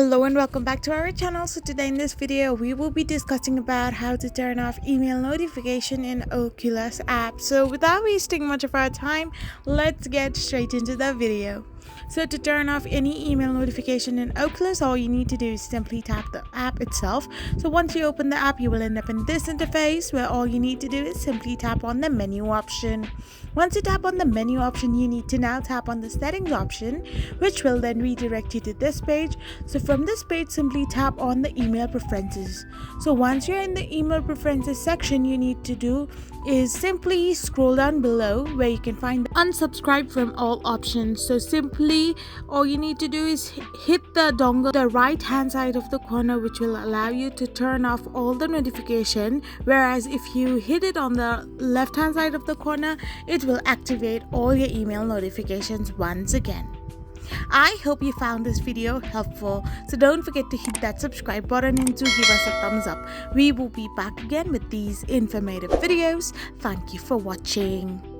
Hello and welcome back to our channel. So today in this video we will be discussing about how to turn off email notification in Oculus app. So without wasting much of our time, let's get straight into the video. So to turn off any email notification in Oculus, all you need to do is simply tap the app itself. So once you open the app, you will end up in this interface where all you need to do is simply tap on the menu option. Once you tap on the menu option, you need to now tap on the settings option, which will then redirect you to this page. So from this page, simply tap on the email preferences. So once you're in the email preferences section, you need to do is simply scroll down below where you can find the unsubscribe from all options. So simply all you need to do is hit the dongle the right hand side of the corner, which will allow you to turn off all the notification, whereas if you hit it on the left hand side of the corner, it will activate all your email notifications once again. I hope you found this video helpful, so don't forget to hit that subscribe button and to give us a thumbs up. We will be back again with these informative videos. Thank you for watching.